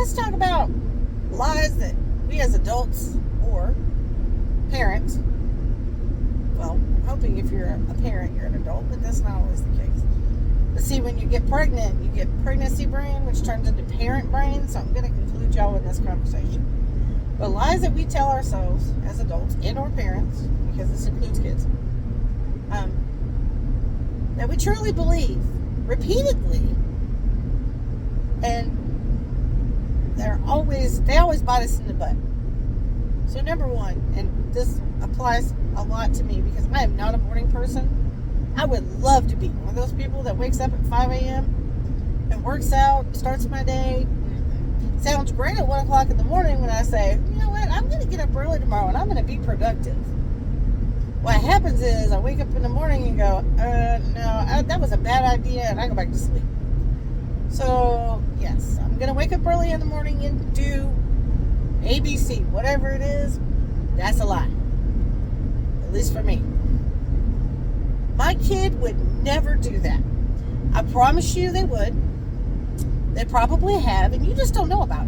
let's talk about lies that we as adults or parents, well, I'm hoping if you're a parent, you're an adult, but that's not always the case. But see, when you get pregnant, you get pregnancy brain, which turns into parent brain, so I'm going to conclude y'all in this conversation. But lies that we tell ourselves as adults and or parents, because this includes kids, that we truly believe repeatedly, and they always bite us in the butt. So number one, and this applies a lot to me because I am not a morning person. I would love to be one of those people that wakes up at 5 a.m. and works out, starts my day. Sounds great at 1 o'clock in the morning when I say, you know what, I'm going to get up early tomorrow and I'm going to be productive. What happens is I wake up in the morning and go, no, that was a bad idea, and I go back to sleep. So, yes, I'm going to wake up early in the morning and do ABC, whatever it is. That's a lie. At least for me. My kid would never do that. I promise you they would. They probably have, and you just don't know about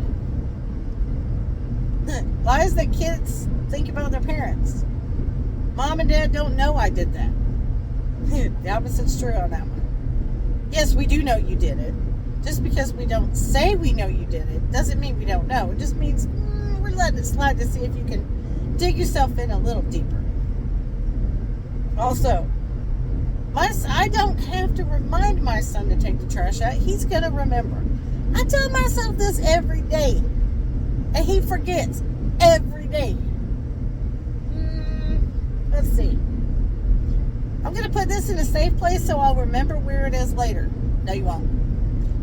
it. Lies that kids think about their parents. Mom and Dad don't know I did that. The opposite's true on that one. Yes, we do know you did it. Just because we don't say we know you did it doesn't mean we don't know. It just means we're letting it slide to see if you can dig yourself in a little deeper. Also, I don't have to remind my son to take the trash out. He's going to remember. I tell myself this every day, and he forgets every day. Let's see. I'm going to put this in a safe place so I'll remember where it is later. No, you won't.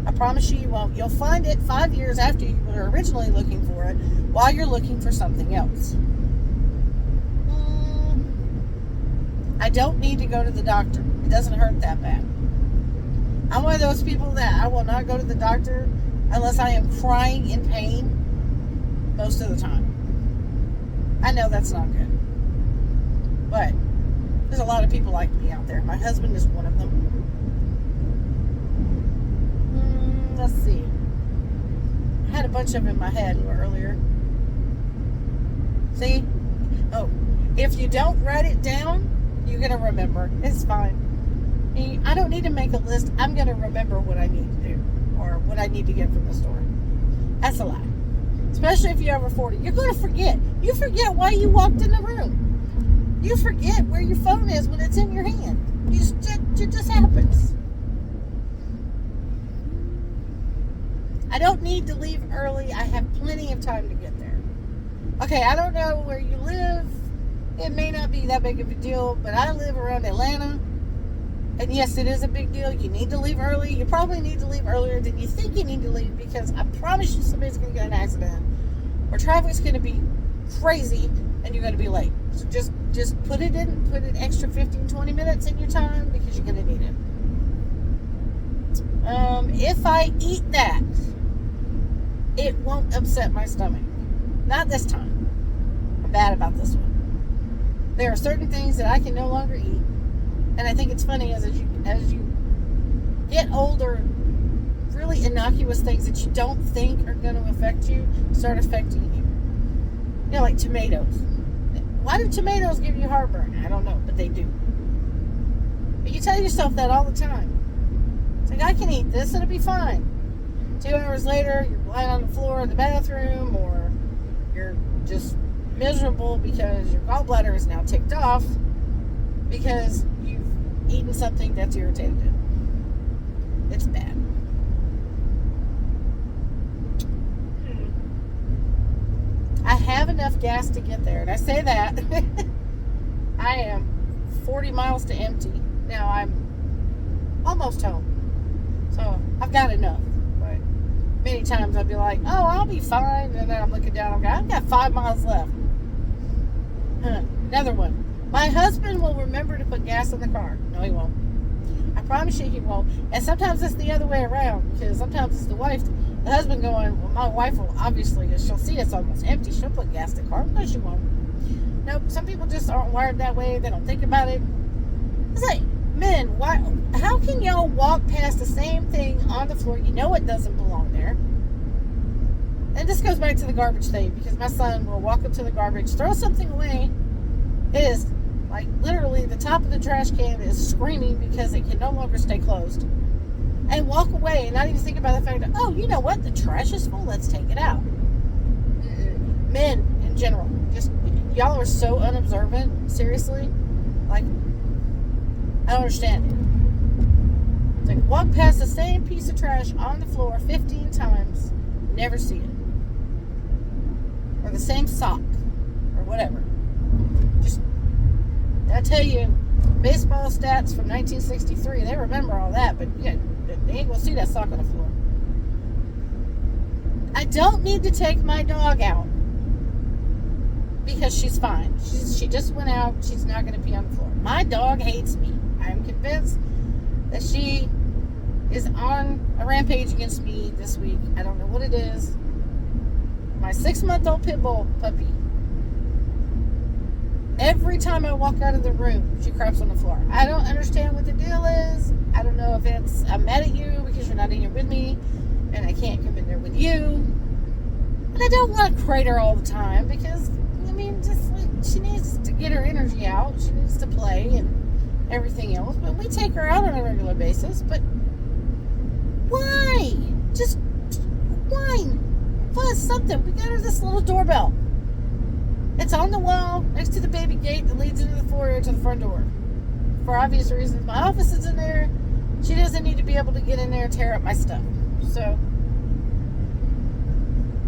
I promise you won't. You'll find it 5 years after you were originally looking for it while you're looking for something else. I don't need to go to the doctor. It doesn't hurt that bad. I'm one of those people that I will not go to the doctor unless I am crying in pain most of the time. I know that's not good. But there's a lot of people like me out there. My husband is one of them. Let's see. I had a bunch of them in my head earlier. See? Oh, if you don't write it down, you're going to remember. It's fine. I don't need to make a list. I'm going to remember what I need to do or what I need to get from the store. That's a lie. Especially if you're over 40. You're going to forget. You forget why you walked in the room. You forget where your phone is when it's in your hand. It just happens. I don't need to leave early. I have plenty of time to get there. Okay, I don't know where you live. It may not be that big of a deal, but I live around Atlanta. And yes, it is a big deal. You need to leave early. You probably need to leave earlier than you think you need to leave because I promise you somebody's going to get an accident or traffic's going to be crazy and you're going to be late. So just put an extra 15, 20 minutes in your time because you're going to need it. If I eat that, it won't upset my stomach. Not this time. I'm bad about this one. There are certain things that I can no longer eat. And I think it's funny as you get older, really innocuous things that you don't think are going to affect you start affecting you. You know, like tomatoes. Why do tomatoes give you heartburn? I don't know, but they do. But you tell yourself that all the time. It's like, I can eat this, it'll be fine. 2 hours later, you're lying on the floor in the bathroom, or you're just miserable because your gallbladder is now ticked off because you've eaten something that's irritated. It's bad. I have enough gas to get there, and I say that I am 40 miles to empty. Now I'm almost home, so I've got enough. But many times I'll be like, oh, I'll be fine, and then I'm looking down, I've got 5 miles left. Another one. My husband will remember to put gas in the car. No, he won't. I promise you he won't. And sometimes it's the other way around, because sometimes it's the husband going, well, my wife will obviously, if she'll see it's almost empty, she'll put gas in the car. No, she won't. Nope, some people just aren't wired that way. They don't think about it. It's like, men, how can y'all walk past the same thing on the floor? You know it doesn't belong there. And this goes back to the garbage thing, because my son will walk up to the garbage, throw something away. It is like literally the top of the trash can is screaming because it can no longer stay closed. And walk away and not even think about the fact that, oh, you know what? The trash is full. Let's take it out. Men in general, just y'all are so unobservant. Seriously. Like, I don't understand it. It's like, walk past the same piece of trash on the floor 15 times, never see it. Or the same sock, or whatever. Just, I tell you, baseball stats from 1963, they remember all that, but yeah, they ain't gonna see that sock on the floor. I don't need to take my dog out because she's fine. She just went out. She's not going to pee on the floor. My dog hates me. I'm convinced that she is on a rampage against me this week. I don't know what it is. My 6-month-old pit bull puppy. Every time I walk out of the room, she craps on the floor. I don't understand what the deal is. I don't know if it's, I'm mad at you because you're not in here with me and I can't come in there with you. And I don't want to crate her all the time because, I mean, just like, she needs to get her energy out. She needs to play and everything else. But we take her out on a regular basis. But why? Just whine. Fuss something. We got her this little doorbell. It's on the wall next to the baby gate that leads into the foyer to the front door. For obvious reasons, my office is in there. She doesn't need to be able to get in there and tear up my stuff. So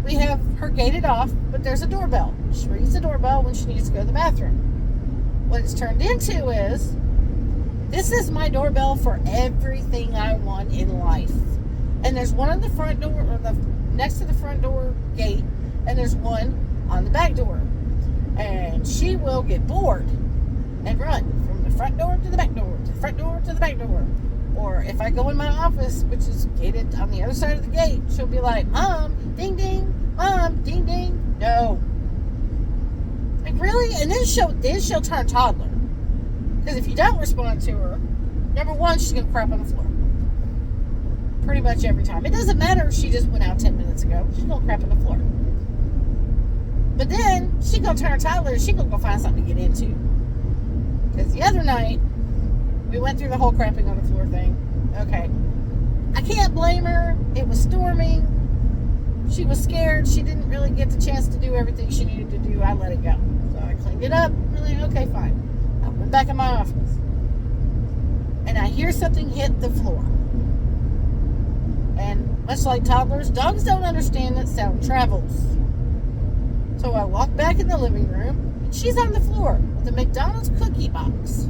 we have her gated off, but there's a doorbell. She rings the doorbell when she needs to go to the bathroom. What it's turned into is, this is my doorbell for everything I want in life. And there's one on the front door, or next to the front door gate, and there's one on the back door. And she will get bored and run from the front door to the back door, to the front door to the back door. Or if I go in my office, which is gated on the other side of the gate, she'll be like, Mom, ding ding, Mom, ding ding. No. Like, really? And then she'll turn toddler. Because if you don't respond to her, number one, she's going to crap on the floor. Pretty much every time. It doesn't matter if she just went out 10 minutes ago. She's going to crap on the floor. But then, she's going to turn toddler and she's going to go find something to get into. Because the other night, we went through the whole crapping on the floor thing. Okay. I can't blame her. It was storming. She was scared. She didn't really get the chance to do everything she needed to do. I let it go. So I cleaned it up. Really, okay, fine. I went back in my office. And I hear something hit the floor. And much like toddlers, dogs don't understand that sound travels. So I walk back in the living room, and she's on the floor with a McDonald's cookie box,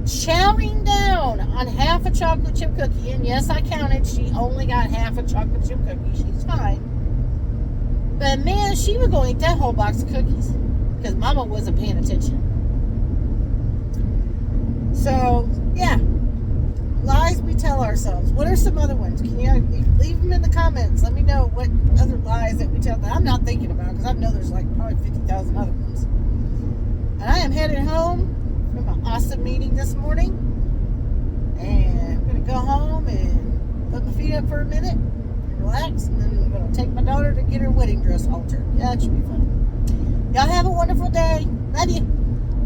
chowing down on half a chocolate chip cookie. And yes, I counted. She only got half a chocolate chip cookie. She's fine. But man, she was going to eat that whole box of cookies because Mama wasn't paying attention. So, yeah. Lies we tell ourselves. What are some other ones? Can you leave them in the comments? Let me know what other lies that we tell that I'm not thinking about, because I know there's like probably 50,000 other ones. And I am headed home from an awesome meeting this morning. And I'm going to go home and put my feet up for a minute and relax. And then I'm going to take my daughter to get her wedding dress altered. Yeah, that should be fun. Y'all have a wonderful day. Love you.